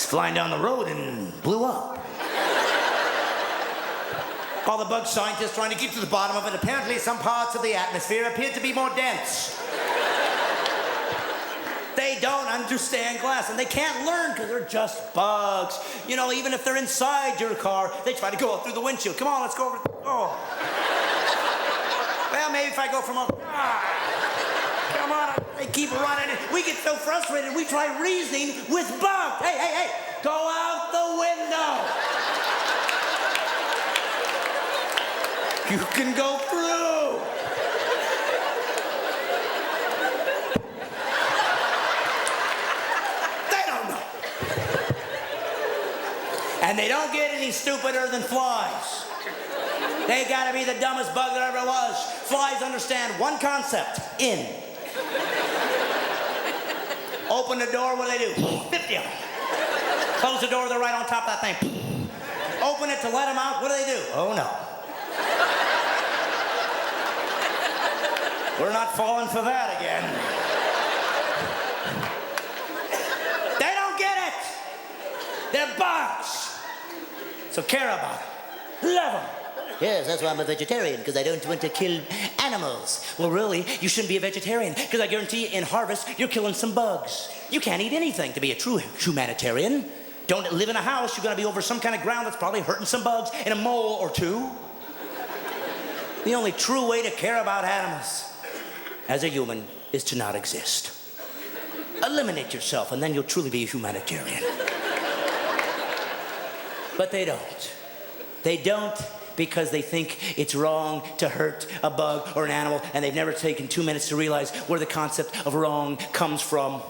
was flying down the road and blew up. All the bug scientists trying to get to the bottom of it. Apparently, some parts of the atmosphere appeared to be more dense. They don't understand glass, and they can't learn because they're just bugs. You know, even if they're inside your car, they try to go up through the windshield. Come on, let's go over. Oh. Well, maybe if I go from over. Come on, they keep running. We get so frustrated, we try reasoning with bugs. Hey, go out the window. You can go through. They don't know. And they don't get any stupider than flies. They gotta be the dumbest bug there ever was. Flies understand one concept, in. Open the door, what do they do? 50 of them. Close the door, they're right on top of that thing. Open it to let them out, what do they do? Oh no. We're not falling for that again. They don't get it. They're bugs. So care about them. Love them. Yes, that's why I'm a vegetarian, because I don't want to kill animals. Well, really, you shouldn't be a vegetarian, because I guarantee you, in harvest, you're killing some bugs. You can't eat anything to be a true humanitarian. Don't live in a house. You're going to be over some kind of ground that's probably hurting some bugs and a mole or two. The only true way to care about animals as a human is to not exist. Eliminate yourself, and then you'll truly be a humanitarian. But they don't. They don't because they think it's wrong to hurt a bug or an animal, and they've never taken 2 minutes to realize where the concept of wrong comes from.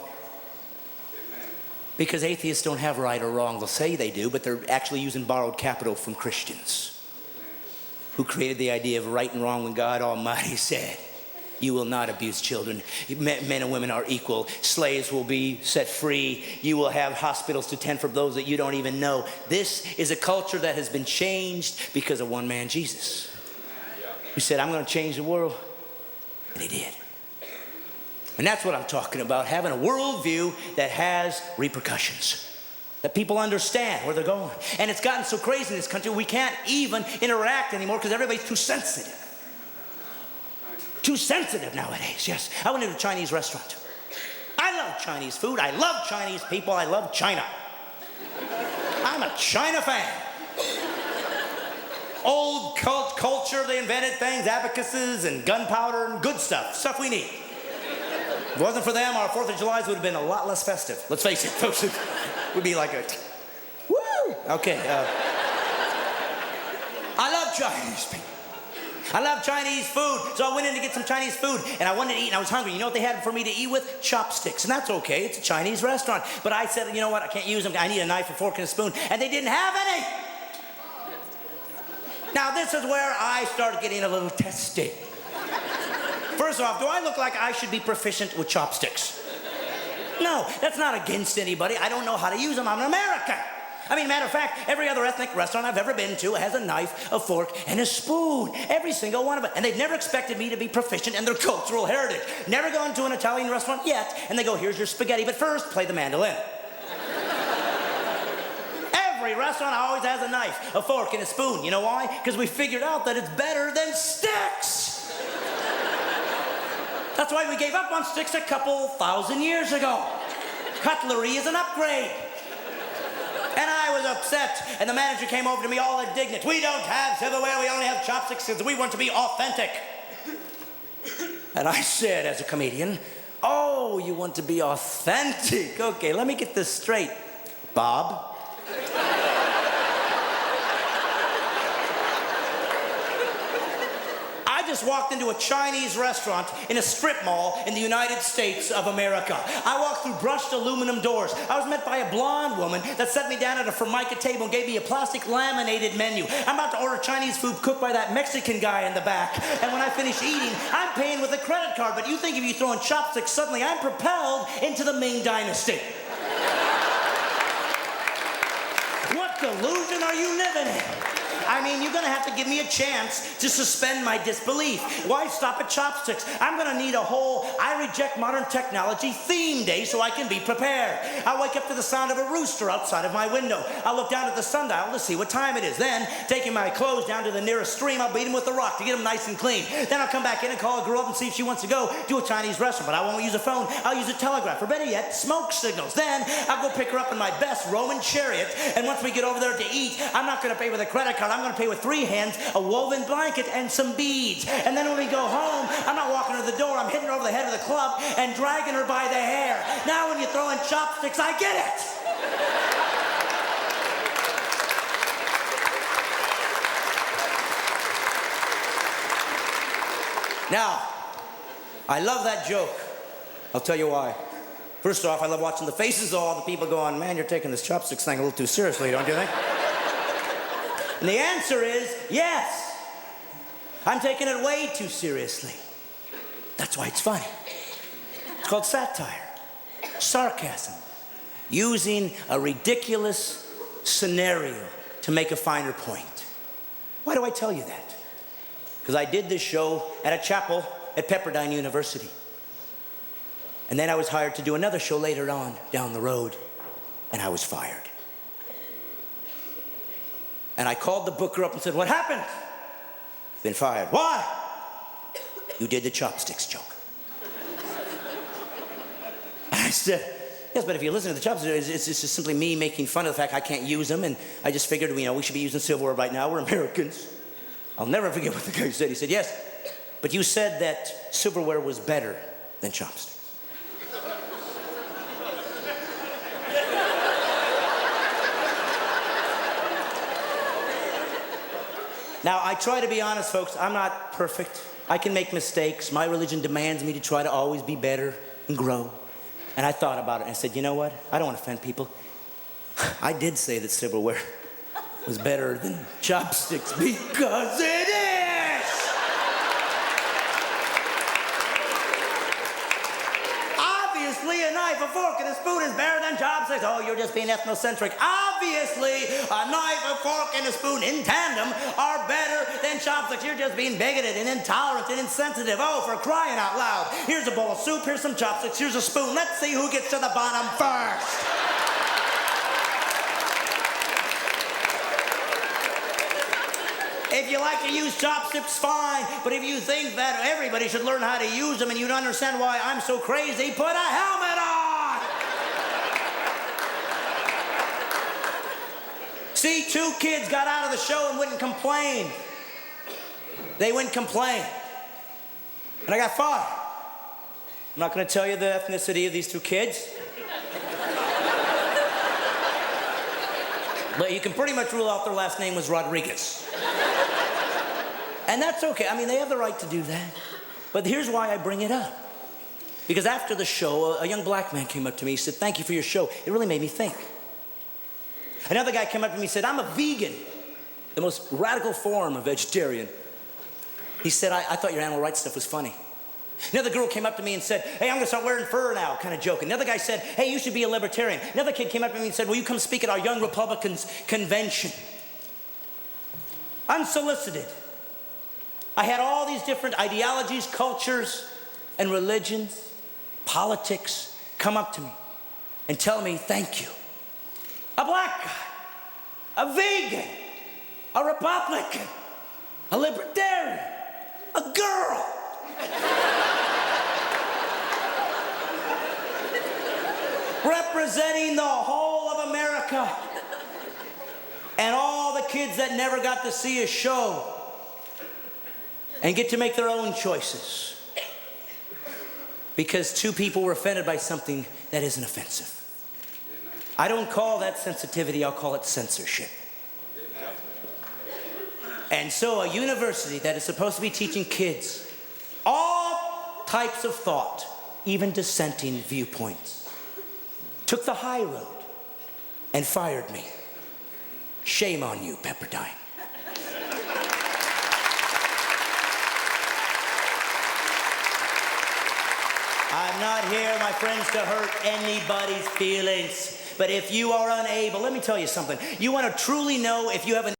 Because atheists don't have right or wrong. They'll say they do, but they're actually using borrowed capital from Christians who created the idea of right and wrong when God Almighty said, you will not abuse children. Men and women are equal. Slaves will be set free. You will have hospitals to tend for those that you don't even know. This is a culture that has been changed because of one man, Jesus, who said, I'm going to change the world. And he did. And that's what I'm talking about, having a worldview that has repercussions, that people understand where they're going. And it's gotten so crazy in this country, we can't even interact anymore because everybody's too sensitive. Too sensitive nowadays, yes. I went into a Chinese restaurant. I love Chinese food. I love Chinese people. I love China. I'm a China fan. Old culture, they invented things, abacuses and gunpowder and good stuff we need. If it wasn't for them, our 4th of July would have been a lot less festive. Let's face it, folks. It would be like a, woo! Okay. I love Chinese people. I love Chinese food, so I went in to get some Chinese food, and I wanted to eat, and I was hungry. You know what they had for me to eat with? Chopsticks, and that's okay. It's a Chinese restaurant. But I said, you know what? I can't use them. I need a knife, a fork, and a spoon, and they didn't have any. Now, this is where I started getting a little testy. First off, do I look like I should be proficient with chopsticks? No, that's not against anybody. I don't know how to use them. I'm an American. I mean, matter of fact, every other ethnic restaurant I've ever been to has a knife, a fork, and a spoon. Every single one of it. And they've never expected me to be proficient in their cultural heritage. Never gone to an Italian restaurant yet, and they go, here's your spaghetti, but first, play the mandolin. Every restaurant always has a knife, a fork, and a spoon. You know why? Because we figured out that it's better than sticks. That's why we gave up on sticks a couple thousand years ago. Cutlery is an upgrade. And I was upset, and the manager came over to me all indignant. We don't have silverware, we only have chopsticks because we want to be authentic. And I said, as a comedian, oh, you want to be authentic? Okay, let me get this straight, Bob. I just walked into a Chinese restaurant in a strip mall in the United States of America. I walked through brushed aluminum doors. I was met by a blonde woman that set me down at a Formica table and gave me a plastic laminated menu. I'm about to order Chinese food cooked by that Mexican guy in the back. And when I finish eating, I'm paying with a credit card. But you think if you throw in chopsticks, suddenly I'm propelled into the Ming Dynasty. What delusion are you living in? I mean, you're gonna have to give me a chance to suspend my disbelief. Why stop at chopsticks? I'm gonna need a whole I reject modern technology theme day so I can be prepared. I'll wake up to the sound of a rooster outside of my window. I'll look down at the sundial to see what time it is. Then, taking my clothes down to the nearest stream, I'll beat them with a rock to get them nice and clean. Then I'll come back in and call a girl up and see if she wants to go to a Chinese restaurant. But I won't use a phone. I'll use a telegraph, or better yet, smoke signals. Then I'll go pick her up in my best Roman chariot, and once we get over there to eat, I'm not going to pay with a credit card. I'm going to pay with 3 hands, a woven blanket, and some beads. And then when we go home, I'm not walking her to the door. I'm hitting her over the head of the club and dragging her by the hair. Now when you throw in chopsticks, I get it. Now, I love that joke. I'll tell you why. First off, I love watching the faces of all the people going, man, you're taking this chopsticks thing a little too seriously, don't you think? And the answer is yes. I'm taking it way too seriously. That's why it's funny. It's called satire, sarcasm, using a ridiculous scenario to make a finer point. Why do I tell you that? Because I did this show at a chapel at Pepperdine University. And then I was hired to do another show later on down the road, and I was fired. And I called the booker up and said, what happened? Been fired. Why? You did the chopsticks joke. And I said, yes, but if you listen to the chopsticks, it's just simply me making fun of the fact I can't use them, and I just figured, we should be using silverware right now. We're Americans. I'll never forget what the guy said. He said, yes, but you said that silverware was better than chopsticks. Now, I try to be honest, folks. I'm not perfect. I can make mistakes. My religion demands me to try to always be better and grow. And I thought about it and I said, you know what? I don't want to offend people. I did say that silverware was better than chopsticks because it is! Obviously, a knife, a fork, and a spoon is better than chopsticks. Oh, you're just being ethnocentric. Obviously, a knife, a fork, and a spoon in tandem are better than chopsticks. You're just being bigoted and intolerant and insensitive. Oh, for crying out loud. Here's a bowl of soup, here's some chopsticks, here's a spoon. Let's see who gets to the bottom first. If you like to use chopsticks, fine. But if you think that everybody should learn how to use them and you don't understand why I'm so crazy, put a helmet on! See, 2 kids got out of the show and wouldn't complain. They wouldn't complain. And I got fired. I'm not going to tell you the ethnicity of these 2 kids. But you can pretty much rule out their last name was Rodriguez. And that's okay. I mean, they have the right to do that. But here's why I bring it up. Because after the show, a young black man came up to me. He said, thank you for your show. It really made me think. Another guy came up to me and said, I'm a vegan, the most radical form of vegetarian. He said, I thought your animal rights stuff was funny. Another girl came up to me and said, hey, I'm going to start wearing fur now, kind of joking. Another guy said, hey, you should be a libertarian. Another kid came up to me and said, will you come speak at our Young Republicans convention? Unsolicited. I had all these different ideologies, cultures, and religions, politics come up to me and tell me thank you. A black guy, a vegan, a Republican, a libertarian, a girl. Representing the whole of America and all the kids that never got to see a show and get to make their own choices because 2 people were offended by something that isn't offensive. I don't call that sensitivity, I'll call it censorship. And so a university that is supposed to be teaching kids all types of thought, even dissenting viewpoints, took the high road and fired me. Shame on you, Pepperdine. I'm not here, my friends, to hurt anybody's feelings. But if you are unable, let me tell you something. You want to truly know if you have an